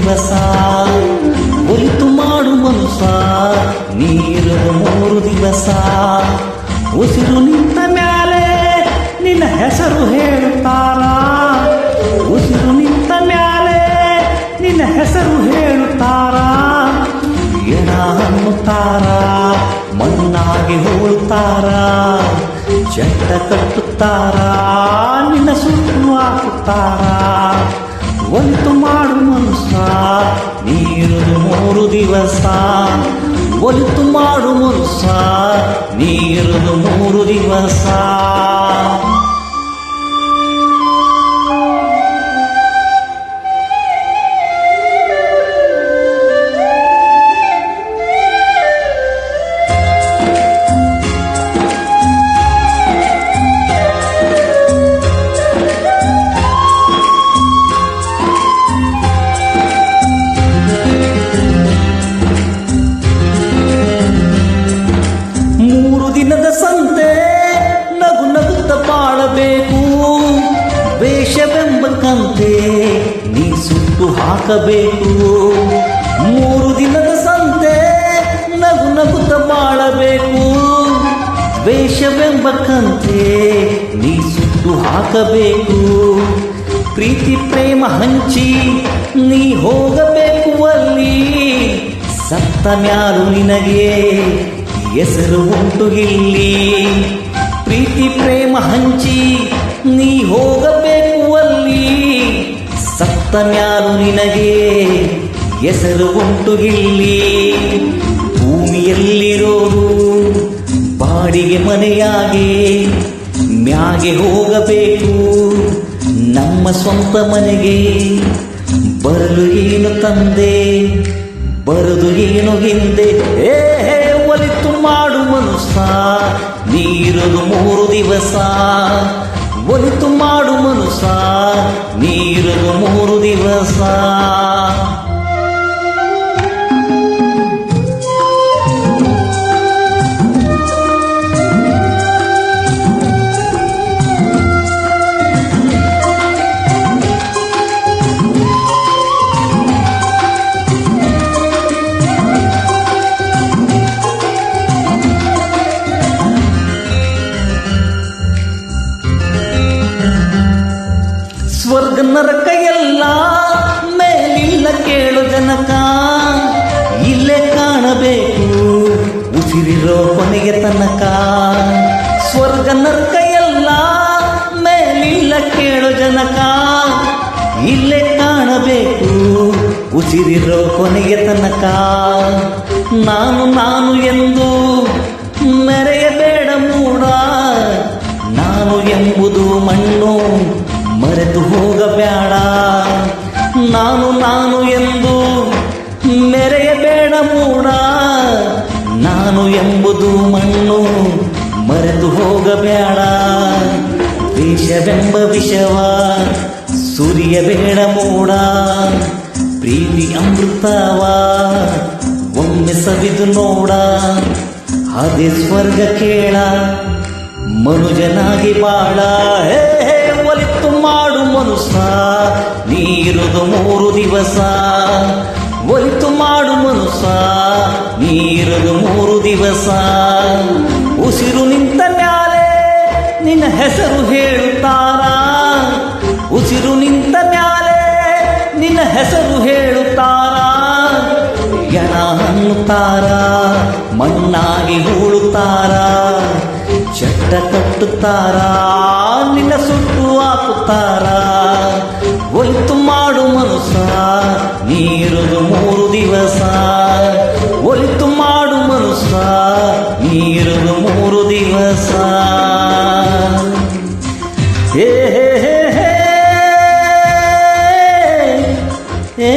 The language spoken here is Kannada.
ದಿವಸ ಒಲಿತು ಮಾಡು ಮನುಷ್ಯ ನೀರದು 3 ದಿವಸ ಉಸಿರು ನಿಂತ ಮ್ಯಾಲೆ ನಿನ್ನ ಹೆಸರು ಹೇಳುತ್ತಾರ ಉಸಿರು ನಿಂತ ಮ್ಯಾಲೆ ನಿನ್ನ ಹೆಸರು ಹೇಳುತ್ತಾರ ಎಣ ಅನ್ನುತ್ತಾರ ಮಣ್ಣಾಗಿ ಹೋಳುತ್ತಾರ ಚಟ್ಟ ಕಟ್ಟುತ್ತಾರ ನಿನ್ನ ಸುಟ್ಟು ಹಾಕುತ್ತಾರ ಒಲಿತು ಮಾಡು ಮನುಷ್ಯ ನೀರದು 3 ದಿವಸ ಒಲಿತು ಮಾಡು ಮನುಷ್ಯ ನೀರದು 3 ದಿವಸ ದಿನದ ಸಂತೆ ನಗು ನಗುತ್ತ ಬಾಳಬೇಕು ವೇಷವೆಂಬ ಕಂತೆ ನೀ ಸುಟ್ಟು ಹಾಕಬೇಕು 3 ದಿನದ ಸಂತೆ ನಗು ನಗುತ್ತ ಬಾಳಬೇಕು ವೇಷವೆಂಬ ಕಂತೆ ನೀ ಸುಟ್ಟು ಹಾಕಬೇಕು ಪ್ರೀತಿ ಪ್ರೇಮ ಹಂಚಿ ನೀ ಹೋಗಬೇಕು ಅಲ್ಲಿ ಸತ್ತ ಮ್ಯಾಲು ನಿನಗೆ ಹೆಸರು ಉಂಟು ಇಲ್ಲಿ ಪ್ರೀತಿ ಪ್ರೇಮ ಹಂಚಿ ನೀ ಹೋಗಬೇಕು ಅಲ್ಲಿ ಸತ್ತ ಮ್ಯಾಲು ನಿನಗೆ ಹೆಸರು ಉಂಟು ಇಲ್ಲಿ ಭೂಮಿಯಲ್ಲಿರೋದು ಬಾಡಿಗೆ ಮನೆಯಾಗೆ ಮ್ಯಾಗೆ ಹೋಗಬೇಕು ನಮ್ಮ ಸ್ವಂತ ಮನೆಗೆ ಬರಲು ಏನು ತಂದೆ ಬರದು ಏನು ಹಿಂದೆ ಒಲಿತು ಮಾಡು ಮನುಷ್ಯ ನೀರದು 3 ದಿವಸ ಒಲಿತು ಮಾಡು ಮನುಷ್ಯ ನೀರದು 3 ದಿವಸ ಸ್ವರ್ಗ ನರಕ ಎಲ್ಲ ಮೇಲಿಲ್ಲ ಕೇಳು ಜನಕ ಇಲ್ಲೇ ಕಾಣಬೇಕು ಉಸಿರಿರೋ ಕೊನೆಗೆ ತನಕ ಸ್ವರ್ಗ ನರಕ ಎಲ್ಲ ಮೇಲಿಲ್ಲ ಕೇಳು ಜನಕ ಇಲ್ಲೇ ಕಾಣಬೇಕು ಉಸಿರಿರೋ ಕೊನೆಗೆ ತನಕ ನಾನು ಎಂದು ಮೆರೆಯಬೇಡ ಮೂಡ ನಾನು ಎಂಬುದು ಮಣ್ಣು ಮರೆತು ಹೋಗಬೇಡ ನಾನು ಎಂದು ಮೆರೆಯಬೇಡ ಮೂಡ ನಾನು ಎಂಬುದು ಮಣ್ಣು ಮರೆತು ಹೋಗಬೇಡ ವಿಷವೆಂಬ ವಿಷವ ಸುರಿಯಬೇಡ ಮೂಡ ಪ್ರೀತಿ ಅಮೃತವ ಒಮ್ಮೆ ಸವಿದು ನೋಡ ಅದೇ ಸ್ವರ್ಗ ಕೇಳ ಮನುಜನಾಗಿ ಬಾಳ ಒಲಿತು ಮಾಡು ಮನುಷ್ಯ ನೀರದು 3 ದಿವಸ ಒಲಿತು ಮಾಡು ಮನುಷ್ಯ ನೀರದು 3 ದಿವಸ ಉಸಿರು ನಿಂತ ಮ್ಯಾಲೆ ನಿನ್ನ ಹೆಸರು ಹೇಳುತ್ತಾರ ಉಸಿರು ನಿಂತ ಮ್ಯಾಲೆ ನಿನ್ನ ಹೆಸರು ಹೇಳುತ್ತಾರ ಎಣ ಅನ್ನುತ್ತಾರ ಮಣ್ಣಾಗಿ ಹೂಳುತ್ತಾರ ಚಟ್ಟ ಕಟ್ಟುತ್ತಾರ ನಿನ್ನ ಸುಟ್ಟು ಹಾಕುತ್ತಾರ ಒಲಿತು ಮಾಡು ಮನುಷ್ಯ ನೀರದು 3 ದಿವಸ ಒಲಿತು ಮಾಡು ಮನುಷ್ಯ ನೀರದು 3 ದಿವಸ ಹೇ ಹೇ ಹೇ ಹೇ